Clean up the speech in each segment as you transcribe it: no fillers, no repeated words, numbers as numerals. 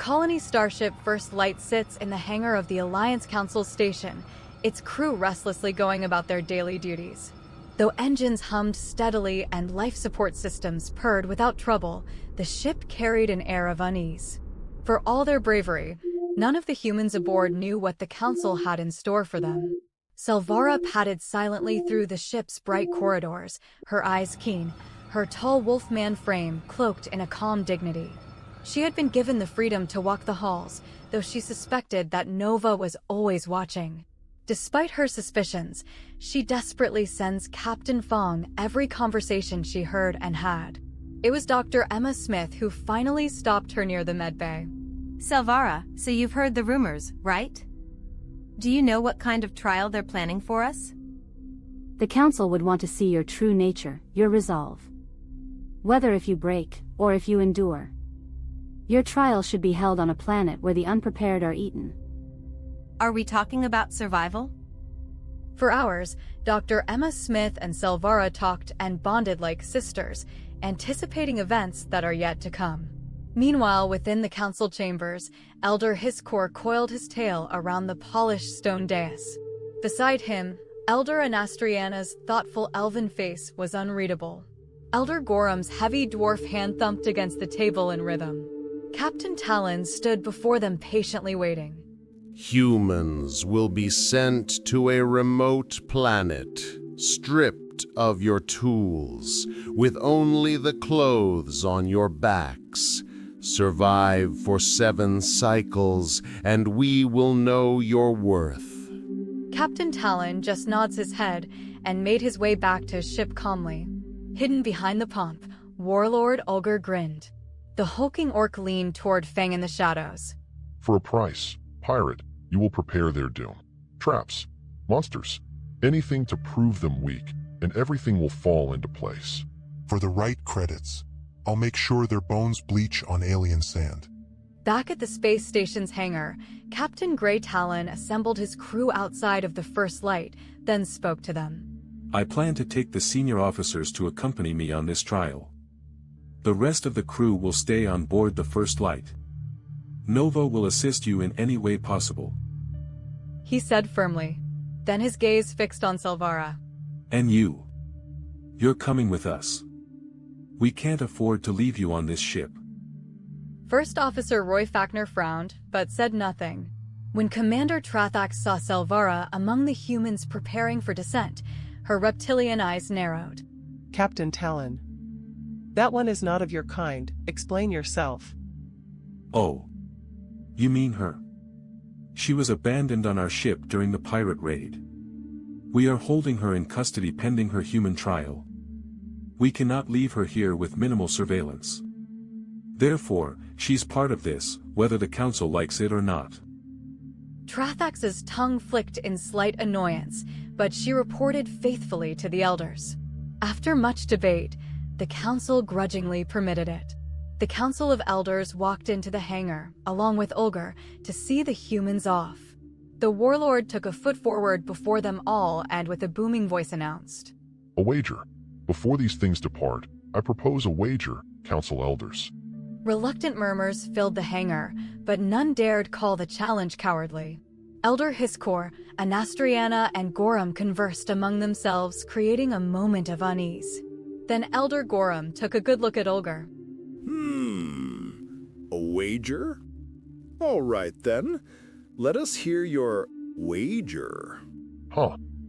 colony starship First Light sits in the hangar of the Alliance Council station, its crew restlessly going about their daily duties. Though engines hummed steadily and life support systems purred without trouble, the ship carried an air of unease. For all their bravery, none of the humans aboard knew what the Council had in store for them. Salvara padded silently through the ship's bright corridors, her eyes keen, her tall wolfman frame cloaked in a calm dignity. She had been given the freedom to walk the halls, though she suspected that Nova was always watching. Despite her suspicions, she desperately sends Captain Faang every conversation she heard and had. It was Dr. Emma Smith who finally stopped her near the medbay. Salvara, so you've heard the rumors, right? Do you know what kind of trial they're planning for us? The Council would want to see your true nature, your resolve. Whether if you break, or if you endure. Your trial should be held on a planet where the unprepared are eaten. Are we talking about survival? For hours, Dr. Emma Smith and Salvara talked and bonded like sisters, anticipating events that are yet to come. Meanwhile, within the council chambers, Elder Hiskor coiled his tail around the polished stone dais. Beside him, Elder Anastriana's thoughtful elven face was unreadable. Elder Gorham's heavy dwarf hand thumped against the table in rhythm. Captain Talon stood before them patiently waiting. Humans will be sent to a remote planet, stripped of your tools, with only the clothes on your backs. Survive for 7 cycles, and we will know your worth. Captain Talon just nods his head and made his way back to his ship calmly. Hidden behind the pomp, Warlord Ulgar grinned. The hulking orc leaned toward Faang in the shadows. For a price, pirate, you will prepare their doom. Traps, monsters, anything to prove them weak, and everything will fall into place. For the right credits, I'll make sure their bones bleach on alien sand. Back at the space station's hangar, Captain Grey Talon assembled his crew outside of the First Light, then spoke to them. I plan to take the senior officers to accompany me on this trial. The rest of the crew will stay on board the First Light. Nova will assist you in any way possible. He said firmly. Then his gaze fixed on Salvara. And you. You're coming with us. We can't afford to leave you on this ship. First Officer Roy Fackner frowned, but said nothing. When Commander Trathax saw Salvara among the humans preparing for descent, her reptilian eyes narrowed. Captain Talon. That one is not of your kind. Explain yourself. Oh. You mean her? She was abandoned on our ship during the pirate raid. We are holding her in custody pending her human trial. We cannot leave her here with minimal surveillance. Therefore, she's part of this, whether the Council likes it or not. Trathax's tongue flicked in slight annoyance, but she reported faithfully to the elders. After much debate, the Council grudgingly permitted it. The Council of Elders walked into the hangar, along with Ulgar, to see the humans off. The Warlord took a foot forward before them all and with a booming voice announced. A wager. Before these things depart, I propose a wager, Council Elders. Reluctant murmurs filled the hangar, but none dared call the challenge cowardly. Elder Hiskor, Anastriana, and Gorham conversed among themselves, creating a moment of unease. Then Elder Gorham took a good look at Ulgar. A wager? All right then. Let us hear your wager.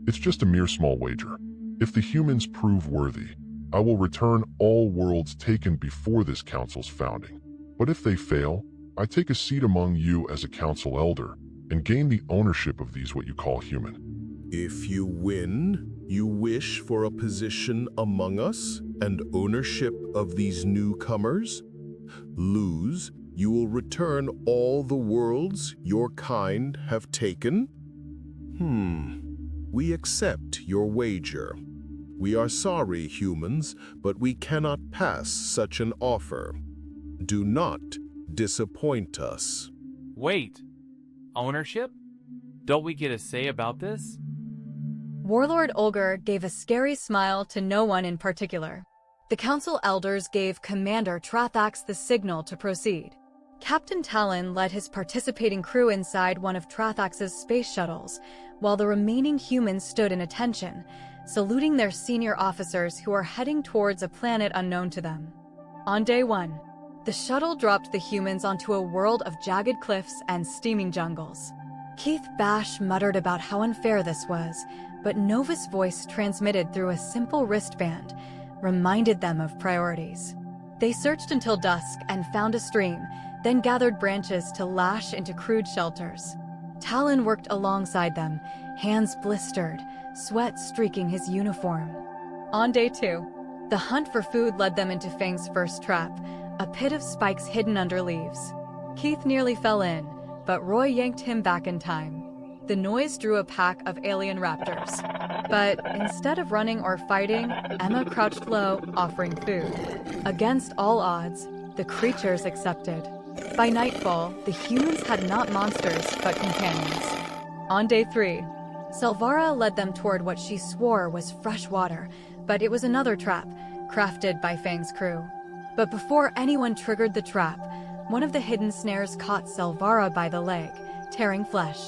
It's just a mere small wager. If the humans prove worthy, I will return all worlds taken before this council's founding. But if they fail, I take a seat among you as a council elder and gain the ownership of these what you call human. If you win, you wish for a position among us and ownership of these newcomers. Lose, you will return all the worlds your kind have taken. We accept your wager. We are sorry, humans, but we cannot pass such an offer. Do not disappoint us. Wait. Ownership? Don't we get a say about this? Warlord Ulgar gave a scary smile to no one in particular. The Council Elders gave Commander Trathax the signal to proceed. Captain Talon led his participating crew inside one of Trathax's space shuttles, while the remaining humans stood in attention, saluting their senior officers who are heading towards a planet unknown to them. On day 1, the shuttle dropped the humans onto a world of jagged cliffs and steaming jungles. Keith Bash muttered about how unfair this was, but Nova's voice transmitted through a simple wristband reminded them of priorities. They searched until dusk and found a stream, then gathered branches to lash into crude shelters. Talon worked alongside them, hands blistered, sweat streaking his uniform. On day 2, the hunt for food led them into Faang's first trap, a pit of spikes hidden under leaves. Keith nearly fell in, but Roy yanked him back in time. The noise drew a pack of alien raptors. But instead of running or fighting, Emma crouched low, offering food. Against all odds, the creatures accepted. By nightfall, the humans had not monsters, but companions. On day 3, Salvara led them toward what she swore was fresh water, but it was another trap, crafted by Faang's crew. But before anyone triggered the trap, one of the hidden snares caught Salvara by the leg, tearing flesh.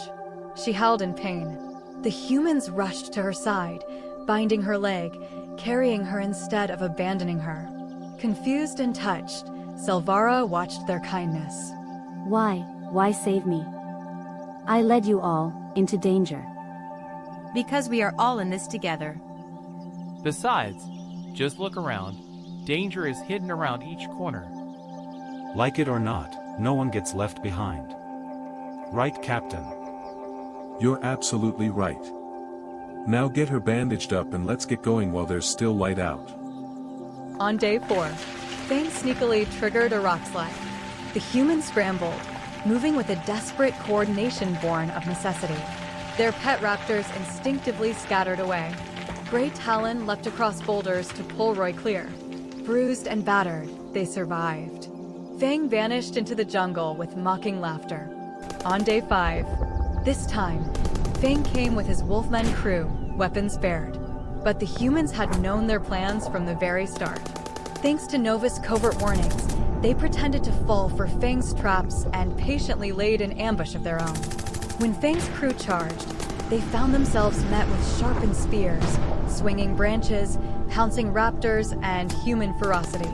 She howled in pain. The humans rushed to her side, binding her leg, carrying her instead of abandoning her. Confused and touched, Salvara watched their kindness. Why save me? I led you all into danger. Because we are all in this together. Besides, just look around. Danger is hidden around each corner. Like it or not, no one gets left behind. Right, Captain? You're absolutely right. Now get her bandaged up and let's get going while there's still light out. On day 4, Faang sneakily triggered a rock slide. The humans scrambled, moving with a desperate coordination born of necessity. Their pet raptors instinctively scattered away. Grey Talon leapt across boulders to pull Roy clear. Bruised and battered, they survived. Faang vanished into the jungle with mocking laughter. On day 5, this time, Faang came with his Wolfmen crew, weapons bared. But the humans had known their plans from the very start. Thanks to Nova's covert warnings, they pretended to fall for Faang's traps and patiently laid an ambush of their own. When Faang's crew charged, they found themselves met with sharpened spears, swinging branches, pouncing raptors, and human ferocity.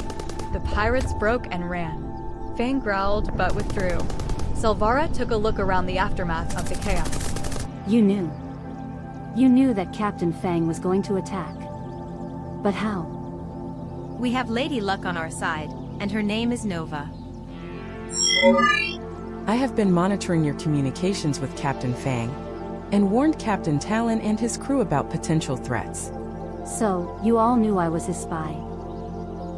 The pirates broke and ran. Faang growled but withdrew. Salvara took a look around the aftermath of the chaos. You knew. You knew that Captain Faang was going to attack. But how? We have Lady Luck on our side, and her name is Nova. I have been monitoring your communications with Captain Faang, and warned Captain Talon and his crew about potential threats. So, you all knew I was his spy.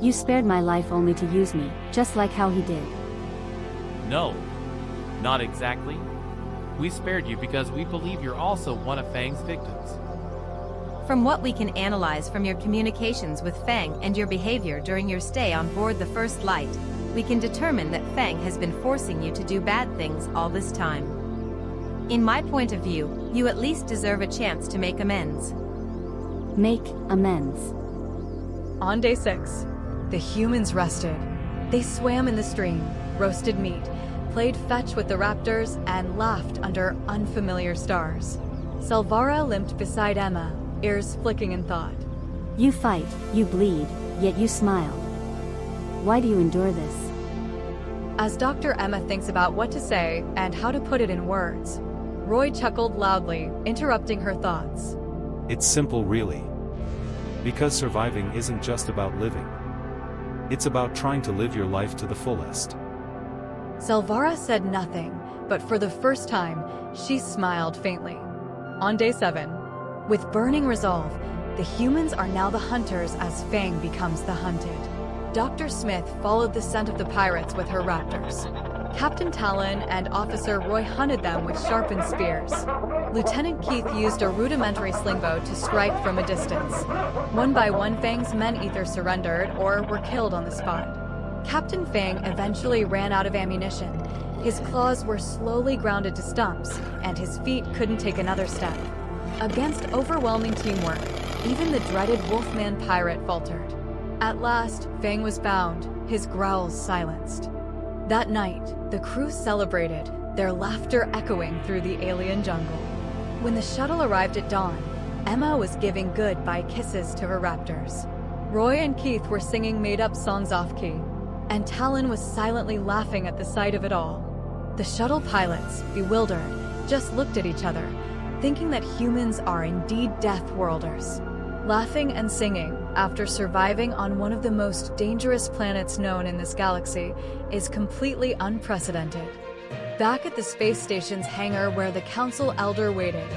You spared my life only to use me, just like how he did. No, not exactly. We spared you because we believe you're also one of Faang's victims. From what we can analyze from your communications with Faang and your behavior during your stay on board the First Light, we can determine that Faang has been forcing you to do bad things all this time. In my point of view, you at least deserve a chance to make amends. Make amends. On day 6, the humans rested. They swam in the stream, roasted meat, played fetch with the raptors, and laughed under unfamiliar stars. Salvara limped beside Emma, ears flicking in thought. You fight, you bleed, yet you smile. Why do you endure this? As Dr. Emma thinks about what to say and how to put it in words, Roy chuckled loudly, interrupting her thoughts. It's simple, really. Because surviving isn't just about living. It's about trying to live your life to the fullest. Salvara said nothing, but for the first time, she smiled faintly. On day 7, with burning resolve, the humans are now the hunters as Faang becomes the hunted. Dr. Smith followed the scent of the pirates with her raptors. Captain Talon and Officer Roy hunted them with sharpened spears. Lieutenant Keith used a rudimentary slingbow to strike from a distance. One by one, Faang's men either surrendered or were killed on the spot. Captain Faang eventually ran out of ammunition. His claws were slowly grounded to stumps, and his feet couldn't take another step. Against overwhelming teamwork, even the dreaded Wolfman pirate faltered. At last, Faang was bound, his growls silenced. That night, the crew celebrated, their laughter echoing through the alien jungle. When the shuttle arrived at dawn, Emma was giving goodbye kisses to her raptors. Roy and Keith were singing made-up songs off-key, and Talon was silently laughing at the sight of it all. The shuttle pilots, bewildered, just looked at each other, thinking that humans are indeed Death Worlders. Laughing and singing, after surviving on one of the most dangerous planets known in this galaxy, is completely unprecedented. Back at the space station's hangar where the Council Elder waited,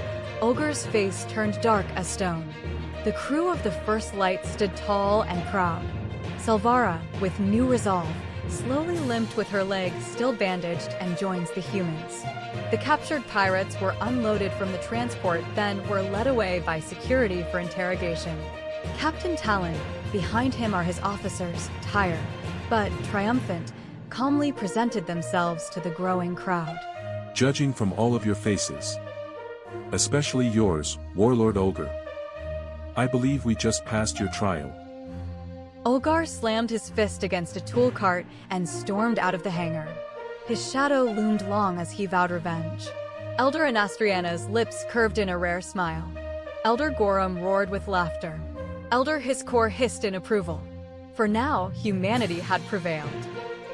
Ulgar's face turned dark as stone. The crew of the First Light stood tall and proud. Salvara, with new resolve, slowly limped with her legs still bandaged and joins the humans. The captured pirates were unloaded from the transport, then were led away by security for interrogation. Captain Talon, behind him are his officers, tired, but triumphant, calmly presented themselves to the growing crowd. Judging from all of your faces, especially yours, Warlord Ulgar, I believe we just passed your trial. Ulgar slammed his fist against a tool cart and stormed out of the hangar. His shadow loomed long as he vowed revenge. Elder Anastriana's lips curved in a rare smile. Elder Gorum roared with laughter. Elder Hiskor hissed in approval. For now, humanity had prevailed.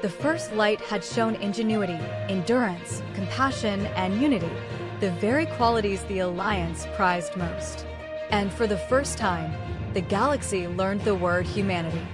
The First Light had shown ingenuity, endurance, compassion, and unity, the very qualities the Alliance prized most. And for the first time, the galaxy learned the word humanity.